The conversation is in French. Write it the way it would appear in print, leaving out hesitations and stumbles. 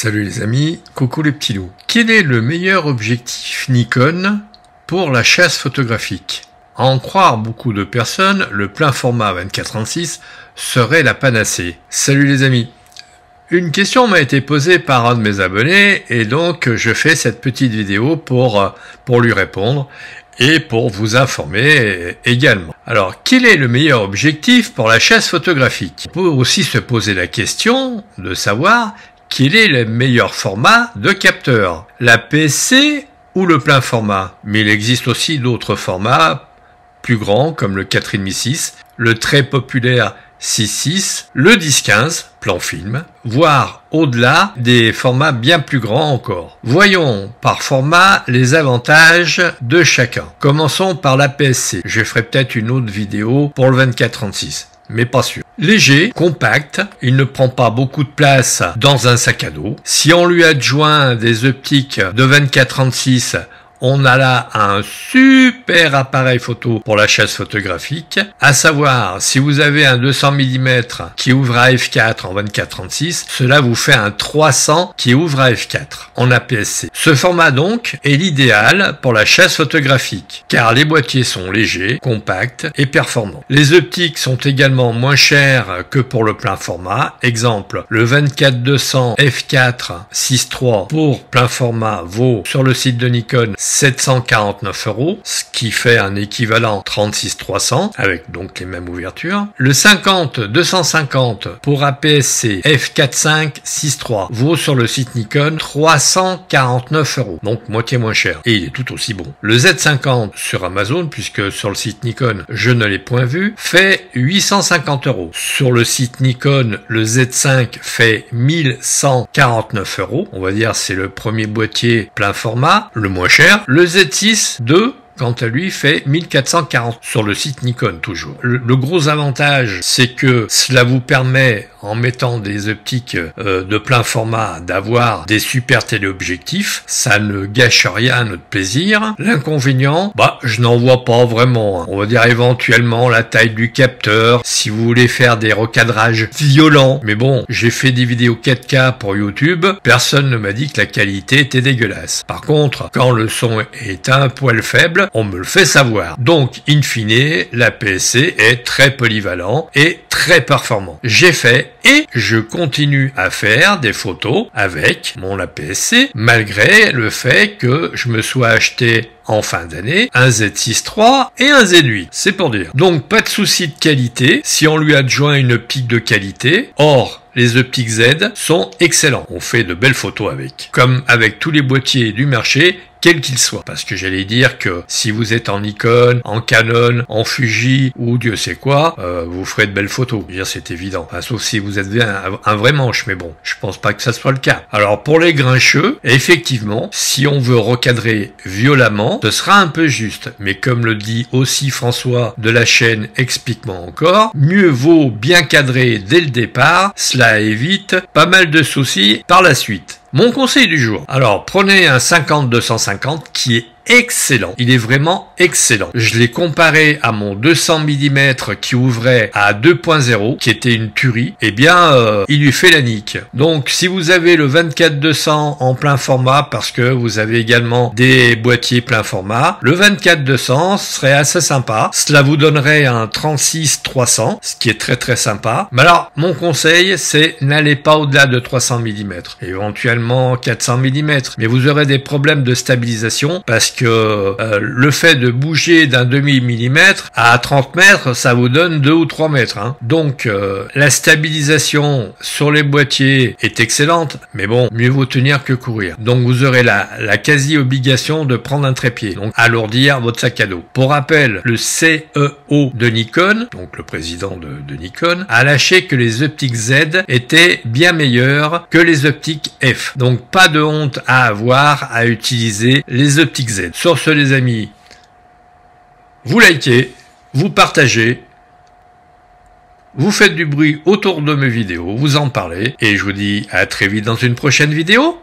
Salut les amis, coucou les petits loups. Quel est le meilleur objectif Nikon pour la chasse photographique? À en croire beaucoup de personnes, le plein format 24-36 serait la panacée. Salut les amis. Une question m'a été posée par un de mes abonnés et donc je fais cette petite vidéo pour lui répondre et pour vous informer également. Alors, quel est le meilleur objectif pour la chasse photographique? On peut aussi se poser la question de savoir quel est le meilleur format de capteur, la PSC ou le plein format. Mais il existe aussi d'autres formats plus grands comme le 4,5-6, le très populaire 6.6, le 10-15, plan film, voire au-delà des formats bien plus grands encore. Voyons par format les avantages de chacun. Commençons par la PSC. Je ferai peut-être une autre vidéo pour le 24-36. Mais pas sûr. Léger, compact, il ne prend pas beaucoup de place dans un sac à dos. Si on lui adjoint des optiques de 24-36, on a là un super appareil photo pour la chasse photographique. À savoir, si vous avez un 200 mm qui ouvre à f4 en 24-36, cela vous fait un 300 qui ouvre à f4 en APS-C. Ce format donc est l'idéal pour la chasse photographique, car les boîtiers sont légers, compacts et performants. Les optiques sont également moins chères que pour le plein format. Exemple, le 24-200 f4 6.3 pour plein format vaut sur le site de Nikon 749 €, ce qui fait un équivalent 36-300 avec donc les mêmes ouvertures. Le 50-250 pour APS-C f4.5 6.3 vaut sur le site Nikon 349 €, donc moitié moins cher. Et il est tout aussi bon. Le Z50 sur Amazon, puisque sur le site Nikon je ne l'ai point vu, fait 850 €. Sur le site Nikon, le Z5 fait 1149 €. On va dire c'est le premier boîtier plein format, le moins cher. Le Z6 2, quant à lui, fait 1440 sur le site Nikon toujours. Le gros avantage, c'est que cela vous permet, en mettant des optiques de plein format, d'avoir des super téléobjectifs. Ça ne gâche rien à notre plaisir. L'inconvénient, je n'en vois pas vraiment. On va dire éventuellement la taille du capteur, si vous voulez faire des recadrages violents. Mais bon, j'ai fait des vidéos 4K pour YouTube. Personne ne m'a dit que la qualité était dégueulasse. Par contre, quand le son est un poil faible, on me le fait savoir. Donc, in fine, la PSC est très polyvalent et très performant. J'ai fait et je continue à faire des photos avec mon APS-C malgré le fait que je me sois acheté en fin d'année un Z6 III et un Z8, c'est pour dire. Donc pas de souci de qualité si on lui adjoint une optique de qualité. Or, les optiques Z sont excellents. On fait de belles photos avec. Comme avec tous les boîtiers du marché, quels qu'ils soient. Parce que j'allais dire que si vous êtes en Nikon, en Canon, en Fuji ou Dieu sait quoi, vous ferez de belles photos. Je veux dire, c'est évident. Enfin, sauf si vous êtes un vrai manche, mais bon, je pense pas que ça soit le cas. Alors pour les grincheux, effectivement, si on veut recadrer violemment, ce sera un peu juste. Mais comme le dit aussi François de la chaîne Explique-moi encore, mieux vaut bien cadrer dès le départ, cela évite pas mal de soucis par la suite. Mon conseil du jour. Alors, prenez un 50-250 qui est excellent. Il est vraiment excellent. Je l'ai comparé à mon 200 mm qui ouvrait à 2.0, qui était une tuerie. Eh bien, il lui fait la nique. Donc, si vous avez le 24-200 en plein format, parce que vous avez également des boîtiers plein format, le 24-200 serait assez sympa. Cela vous donnerait un 36-300, ce qui est très très sympa. Mais alors, mon conseil, c'est n'allez pas au-delà de 300 mm. Éventuellement 400 mm. Mais vous aurez des problèmes de stabilisation parce que le fait de bouger d'un demi-millimètre à 30 mètres, ça vous donne 2 ou 3 mètres. Hein. Donc, la stabilisation sur les boîtiers est excellente, mais bon, mieux vaut tenir que courir. Donc, vous aurez la quasi-obligation de prendre un trépied, donc alourdir votre sac à dos. Pour rappel, le CEO de Nikon, donc le président de Nikon, a lâché que les optiques Z étaient bien meilleures que les optiques F. Donc, pas de honte à avoir à utiliser les optiques Z. Sur ce les amis, vous likez, vous partagez, vous faites du bruit autour de mes vidéos, vous en parlez, et je vous dis à très vite dans une prochaine vidéo.